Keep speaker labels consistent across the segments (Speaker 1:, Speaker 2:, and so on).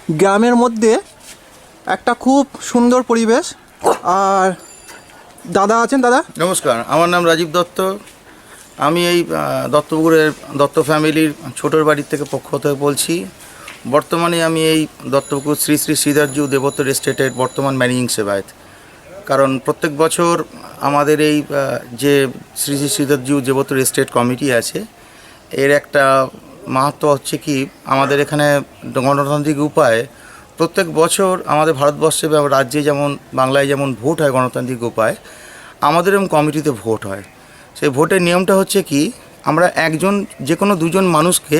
Speaker 1: গ্রামের মধ্যে একটা খুব সুন্দর পরিবেশ। আর দাদা আছেন। দাদা
Speaker 2: নমস্কার, আমার নাম রাজীব দত্ত। আমি এই দত্তপুকুরের দত্ত ফ্যামিলির ছোটোর বাড়ির থেকে পক্ষ থেকে বলছি। বর্তমানে আমি এই দত্তপুকুর শ্রী শ্রী শ্রীধরজু দেবোত্তর এস্টেটের বর্তমান ম্যানেজিং সেবায়েত। কারণ প্রত্যেক বছর আমাদের এই যে শ্রী শ্রী শ্রীধরজু দেবোত্তর এস্টেট কমিটি আছে, এর একটা মাহাত্ম্য হচ্ছে কি, আমাদের এখানে গণতান্ত্রিক উপায়ে প্রত্যেক বছর আমাদের ভারতবর্ষে বা রাজ্যে যেমন বাংলায় যেমন ভোট হয় গণতান্ত্রিক উপায়, আমাদের এরকম কমিটিতে ভোট হয়। সেই ভোটের নিয়মটা হচ্ছে কি, আমরা যে কোনো দুজন মানুষকে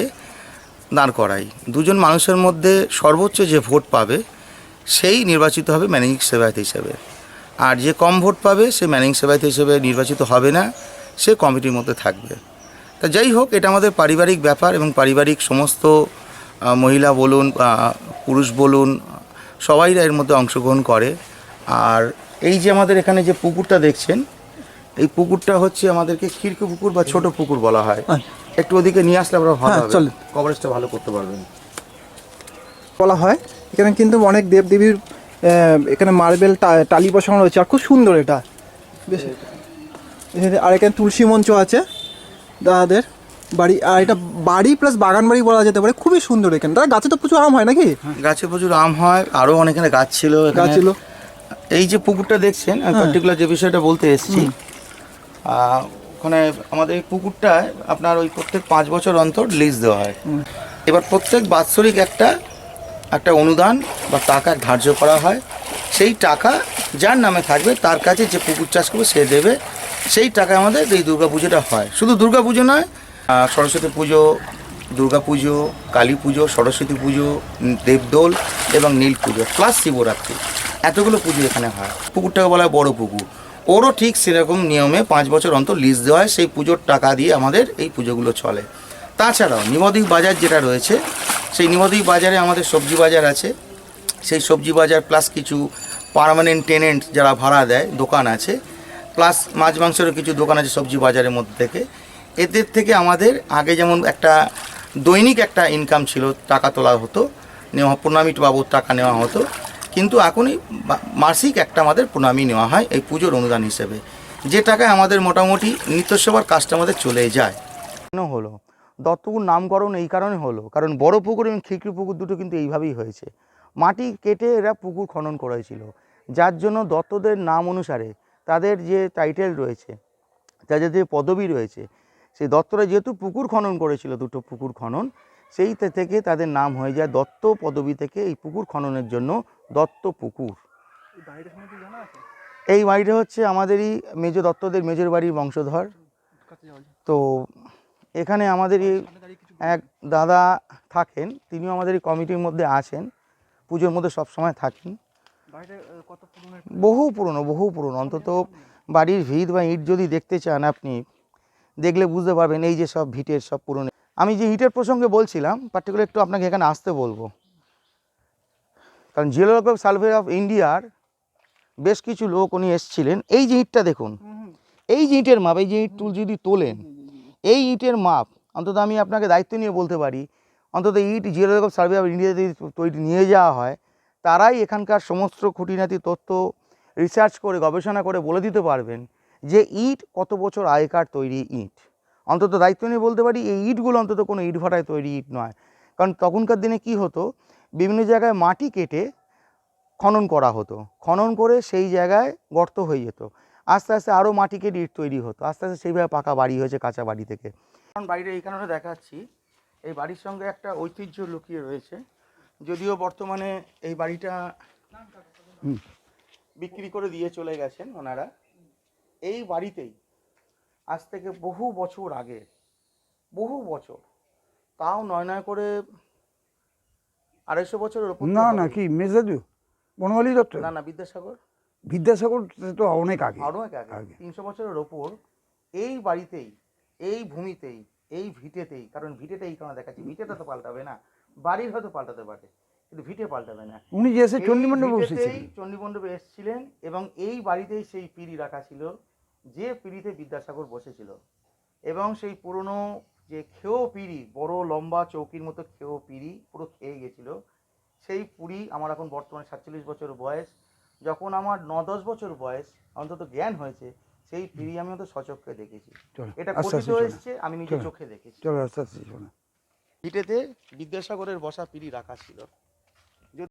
Speaker 2: দাঁড় করাই। দুজন মানুষের মধ্যে সর্বোচ্চ যে ভোট পাবে সেই নির্বাচিত হবে ম্যানেজিং সেবায়েত হিসেবে। আর যে কম ভোট পাবে সে ম্যানেজিং সেবায়েত হিসেবে নির্বাচিত হবে না, সে কমিটির মধ্যে থাকবে। তা যাই হোক, এটা আমাদের পারিবারিক ব্যাপার এবং পারিবারিক সমস্ত মহিলা বলুন পুরুষ বলুন সবাই এর মধ্যে অংশগ্রহণ করে। আর এই যে আমাদের এখানে যে পুকুরটা দেখছেন, এই পুকুরটা হচ্ছে আমাদেরকে খিড়কি পুকুর বা ছোট পুকুর বলা হয়। একটু ওদিকে নিয়ে আসলে আমরা ভালো হবে, কভারেজটা ভালো করতে পারবেন
Speaker 1: বলা হয়। এখানে কিন্তু অনেক দেবদেবীর এখানে মার্বেল টালি বসানো রয়েছে, আর খুব সুন্দর এটা বেশ। আর এখানে তুলসী মঞ্চ আছে দাদাদের বাড়ি, আর এটা বাড়ি প্লাস বাগান বাড়ি বলা যেতে পারে। খুবই সুন্দর এখানে। দাদা গাছে তো প্রচুর আম হয় নাকি?
Speaker 2: গাছে প্রচুর আম হয়, আরও অনেকখানে গাছ ছিল। এই যে পুকুরটা দেখছেন, আমি পার্টিকুলার যে বিষয়টা বলতে এসেছি, ওখানে আমাদের এই পুকুরটায় আপনার ওই প্রত্যেক 5 বছর অন্তর লিজ দেওয়া হয়। এবার প্রত্যেক বাৎসরিক একটা অনুদান বা টাকা ধার্য করা হয়। সেই টাকা যার নামে থাকবে তার কাছে যে পুকুর চাষ করবে সে দেবে। সেই টাকা আমাদের এই দুর্গাপুজোটা হয়। শুধু দুর্গাপুজো নয়, সরস্বতী পুজো, দুর্গা পুজো, কালী পুজো, সরস্বতী পুজো, দেবদোল এবং নীল পুজো প্লাস শিবরাত্রি, এতগুলো পুজো এখানে হয়। পুকুরটাকে বলা হয় বড় পুকুর। ওরও ঠিক সেরকম নিয়মে 5 বছর অন্তর লিজ দেওয়া হয়। সেই পুজোর টাকা দিয়ে আমাদের এই পুজোগুলো চলে। তাছাড়াও নিমদিক বাজার যেটা রয়েছে, সেই নিমদিক বাজারে আমাদের সবজি বাজার আছে। সেই সবজি বাজার প্লাস কিছু পার্মানেন্ট টেনেন্ট যারা ভাড়া দেয় দোকান আছে, প্লাস মাছ মাংসেরও কিছু দোকান আছে সবজি বাজারের মধ্যে থেকে। এদের থেকে আমাদের আগে যেমন একটা দৈনিক একটা ইনকাম ছিল, টাকা তোলা হতো, প্রণামী বাবুর টাকা নেওয়া হতো। কিন্তু এখনই মাসিক একটা আমাদের প্রণামী নেওয়া হয় এই পুজোর অনুদান হিসেবে, যে টাকায় আমাদের মোটামুটি নিত্যসেবার কাজটা আমাদের চলে যায়। কেন হলো দত্তপুকুর নামকরণ? এই কারণে হলো কারণ বড় পুকুর এবং খিড়কি পুকুর দুটো কিন্তু এইভাবেই হয়েছে। মাটি কেটে এরা পুকুর খনন করেছিল, যার জন্য দত্তদের নাম অনুসারে তাদের যে টাইটেল রয়েছে, তাদের যে পদবি রয়েছে, সেই দত্তরা যেহেতু পুকুর খনন করেছিল, দুটো পুকুর খনন, সেই থেকে তাদের নাম হয়ে যায় দত্ত পদবি থেকে এই পুকুর খননের জন্য দত্ত পুকুর। এই বাড়িটা হচ্ছে আমাদেরই মেজ দত্তদের মেজর বাড়ির বংশধর। তো এখানে আমাদেরই এক দাদা থাকেন, তিনিও আমাদের এই কমিটির মধ্যে আছেন, পুজোর মধ্যে সব সময় থাকেন। বহু পুরনো। অন্তত বাড়ির ভিত বা ইট যদি দেখতে চান আপনি, দেখলে বুঝতে পারবেন এই যে সব ভিটের সব পুরনো। আমি যে ইটের প্রসঙ্গে বলছিলাম, পার্টিকুলার একটু আপনাকে এখানে আসতে বলবো, কারণ জিওলজিক্যাল সার্ভে অফ ইন্ডিয়ার বেশ কিছু লোক উনি এসেছিলেন। এই যে ইটটা দেখুন, এই যে ইটের মাপ, এই যে ইট যদি তোলেন, এই ইটের মাপ অন্তত আমি আপনাকে দায়িত্ব নিয়ে বলতে পারি, অন্তত ইট জিওলজিক্যাল সার্ভে অফ ইন্ডিয়া যদি তৈরি নিয়ে যাওয়া হয়, তারাই এখানকার সমস্ত খুঁটিনাটি তথ্য রিসার্চ করে গবেষণা করে বলে দিতে পারবেন যে ইট কত বছর আগেকার তৈরি ইট। অন্তত দায়িত্ব নিয়ে বলতে পারি এই ইটগুলো অন্তত কোনো ইট ভাটায় তৈরি ইট নয়। কারণ তখনকার দিনে কি হতো, বিভিন্ন জায়গায় মাটি কেটে খনন করা হতো, খনন করে সেই জায়গায় গর্ত হয়ে যেত, আস্তে আস্তে আরও মাটি কেটে ইট তৈরি হতো, আস্তে আস্তে সেইভাবে পাকা বাড়ি হয়েছে কাঁচা বাড়ি থেকে। কারণ বাইরে এই কারণে দেখাচ্ছি, এই বাড়ির সঙ্গে একটা ঐতিহ্য লুকিয়ে রয়েছে। যদিও বর্তমানে এই বাড়িটা বিক্রি করে দিয়ে চলে গেছেন ওনারা। এই বাড়িতেই আজ থেকে বহু বছর আগে, বহু বছর, তাও নয় করে 250 বছরের ওপর।
Speaker 3: না কি মেজাজু বনমালী দত্ত?
Speaker 2: না,
Speaker 3: বিদ্যাসাগর তো অনেক আগে,
Speaker 2: 300 বছরের ওপর। এই বাড়িতেই, এই ভূমিতেই, এই ভিটেতেই, কারণ ভিটেটা এই কারণে দেখাচ্ছি, ভিটেটা তো পাল্টাবে না, বাড়ির হয়তো পাল্টাতে পারে কিন্তু ভিটে পাল্টাবে না।
Speaker 3: উনি যে এসে
Speaker 2: চণ্ডীমণ্ডপে এসেছিলেন এবং এই বাড়িতেই সেই পিঁড়ি রাখা ছিল, যে পিঁড়িতে বিদ্যাসাগর বসেছিল। এবং সেই পুরনো যে খেয়েও পিঁড়ি, বড় লম্বা চৌকির মতো খেয়েও পিঁড়ি পুরো খেয়ে গেছিল, সেই পুরী আমার এখন বর্তমানে 47 বছর বয়স, যখন আমার 9-10 বছর বয়স অন্তত জ্ঞান হয়েছে, সেই পিড়ি আমি তো সচক্ষে দেখেছি।
Speaker 3: চলো,
Speaker 2: এটা
Speaker 3: আস্তে
Speaker 2: কথিত
Speaker 3: আস্তে
Speaker 2: এসছে, আমি নিজে
Speaker 3: চলো।
Speaker 2: চোখে দেখেছি।
Speaker 3: চলো আস্তে আস্তে শোনো।
Speaker 2: ভিটেতে বিদ্যাসাগরের বসা পিড়ি রাখা ছিল।